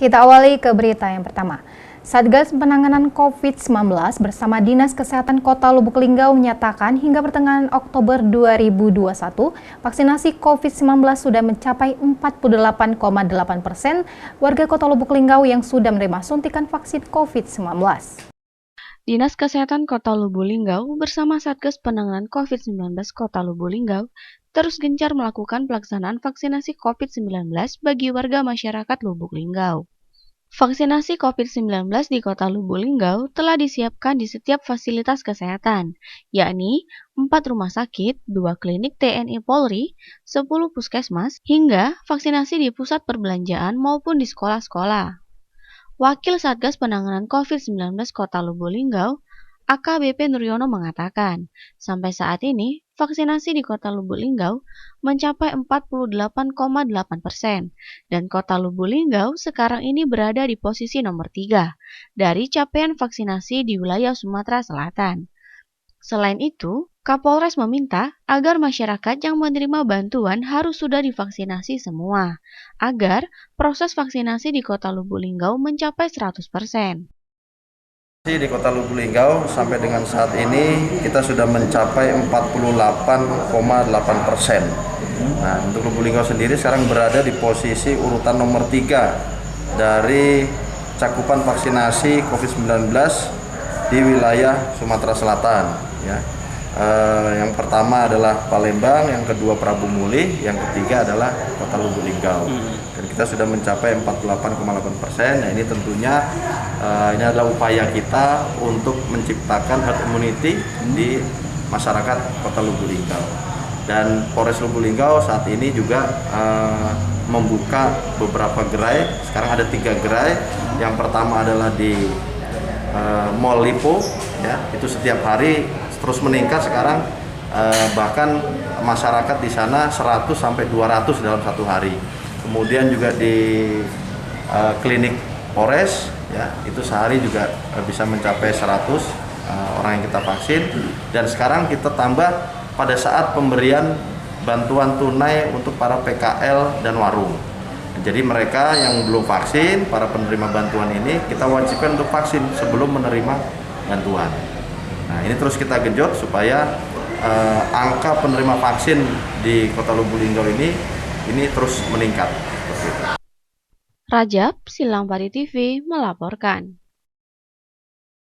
Kita awali ke berita yang pertama. Satgas Penanganan COVID-19 bersama Dinas Kesehatan Kota Lubuk Linggau menyatakan hingga pertengahan Oktober 2021, vaksinasi COVID-19 sudah mencapai 48,8% warga Kota Lubuk Linggau yang sudah menerima suntikan vaksin COVID-19. Dinas Kesehatan Kota Lubuk Linggau bersama Satgas Penanganan COVID-19 Kota Lubuk Linggau terus gencar melakukan pelaksanaan vaksinasi COVID-19 bagi warga masyarakat Lubuk Linggau. Vaksinasi COVID-19 di Kota Lubuk Linggau telah disiapkan di setiap fasilitas kesehatan, yakni 4 rumah sakit, 2 klinik TNI Polri, 10 puskesmas, hingga vaksinasi di pusat perbelanjaan maupun di sekolah-sekolah. Wakil Satgas Penanganan COVID-19 Kota Lubuk Linggau, AKBP Nuryono mengatakan, sampai saat ini vaksinasi di Kota Lubuk Linggau mencapai 48,8% dan Kota Lubuk Linggau sekarang ini berada di posisi nomor 3 dari capaian vaksinasi di wilayah Sumatera Selatan. Selain itu, Kapolres meminta agar masyarakat yang menerima bantuan harus sudah divaksinasi semua, agar proses vaksinasi di Kota Lubuk Linggau mencapai 100%. Di Kota Lubuk Linggau sampai dengan saat ini kita sudah mencapai 48,8%. Nah, untuk Lubuk Linggau sendiri sekarang berada di posisi urutan nomor 3 dari cakupan vaksinasi COVID-19 di wilayah Sumatera Selatan. Ya. Yang pertama adalah Palembang, yang kedua Prabu Muli, yang ketiga adalah Kota Lubuk Linggau. Dan kita sudah mencapai 48,8%. Nah, ini tentunya ini adalah upaya kita untuk menciptakan herd immunity di masyarakat Kota Lubuk Linggau. Dan Polres Lubuk Linggau saat ini juga membuka beberapa gerai. Sekarang ada 3 gerai. Yang pertama adalah di Mall Lipo, ya, itu setiap hari terus meningkat sekarang, bahkan masyarakat di sana 100 sampai 200 dalam satu hari. Kemudian juga di klinik Polres, ya, itu sehari juga bisa mencapai 100 orang yang kita vaksin. Dan sekarang kita tambah pada saat pemberian bantuan tunai untuk para PKL dan warung. Jadi mereka yang belum vaksin, para penerima bantuan ini kita wajibkan untuk vaksin sebelum menerima bantuan. Nah, ini terus kita genjot supaya angka penerima vaksin di Kota Lubuk Linggau ini terus meningkat. Rajab, Silang Pari TV melaporkan.